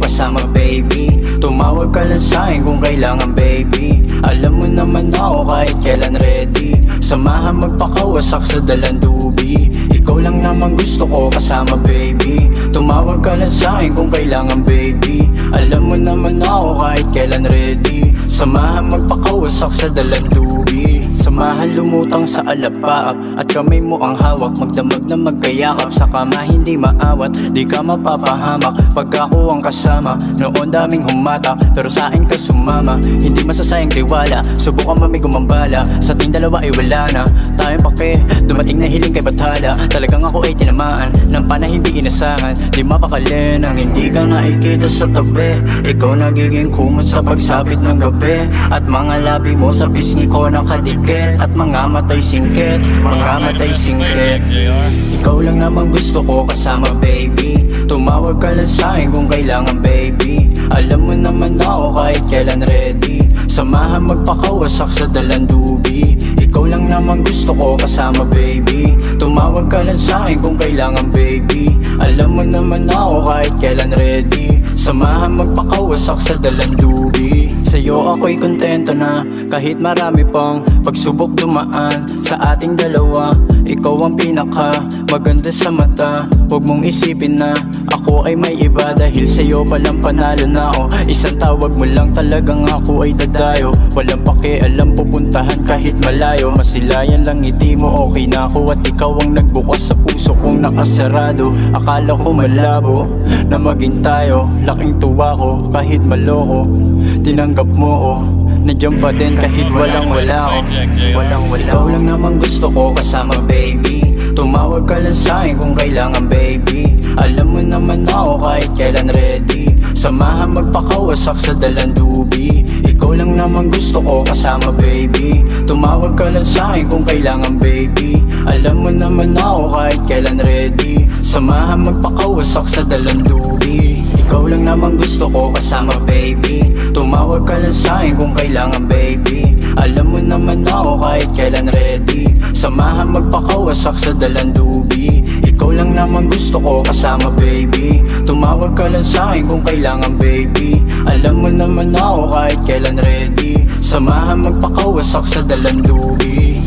kasama baby. Tumawag ka lang sa'kin kung kailangan baby. Alam mo naman ako kahit kailan ready. Samahan magpakawasak sa dalandubi. Ikaw lang naman gusto ko kasama baby. Tumawag ka lang sa'kin kung kailangan baby. Alam mo naman ako kahit kailan ready. Samahan magpakawasak sa dalandubi. Samahan lumutang sa alapaap at kamay mo ang hawak. Magdamag na magkayakap sa kama hindi maawat. Di ka mapapahamak pag ako ang kasama. Noon daming humatak pero sa akin ka sumama. Hindi masasayang tiwala, subukan mami gumambala. Sa ating dalawa ay wala na tayong pake. Dumating na hiling kay Bathala. Talagang ako ay tinamaan ng pana hindi inasahan. Di mapakali nang hindi ka nakikita sa tabi. Ikaw nagiging kumot sa pagsapit ng gabi. At mga labi mo sa pisngi ko nakadikit. At mga matay singkit, mga matay singkit. Ikaw lang naman gusto ko kasama baby. Tumawag ka lang sa'kin kung kailangan baby. Alam mo naman ako kahit kailan ready. Samahan magpakawasak sa dalandubi. Ikaw lang naman gusto ko kasama baby. Tumawag ka lang sa'kin kung kailangan baby. Alam mo naman ako kahit kailan ready. Samahan magpakawasak sa dalandubi. Sa'yo ako'y kontento na kahit marami pang pagsubok dumaan sa ating dalawa. Ikaw ang pinaka maganda sa mata. Huwag mong isipin na ako ay may iba. Dahil sa'yo palang panalo na ako. Isang tawag mo lang talagang ako ay dadayo. Walang pakialam pupuntahan kahit malayo. Masilayan lang ngiti mo okay na ako. At ikaw ang nagbukas sa puso kong nakasarado. Akala ko malabo na maging tayo. Laking tuwa ko kahit maloko. Tinanggap mo ko, nandiyan pa din kahit walang wala ko. Walang wala. Ikaw lang naman gusto ko kasama baby. Tumawag ka lang sa'kin kung kailangan baby. Alam mo naman ako kahit kailan ready. Samahan magpakawasak sa dalandubi. Ikaw lang naman gusto ko kasama baby. Tumawag ka lang sa'kin kung kailangan baby. Alam mo naman ako kahit kailan ready. Samahan magpakawasak sa dalandubi. Ikaw lang naman gusto ko kasama baby. Tumawag ka lang sa'kin kung kailangan baby. Alam mo naman ako kahit kailan ready. Samahan magpakawasak sa dalandubi. Ikaw lang naman gusto ko kasama baby. Tumawag ka lang sa'kin kung kailangan baby. Alam mo naman ako kahit kailan ready. Samahan magpakawasak sa dalandubi.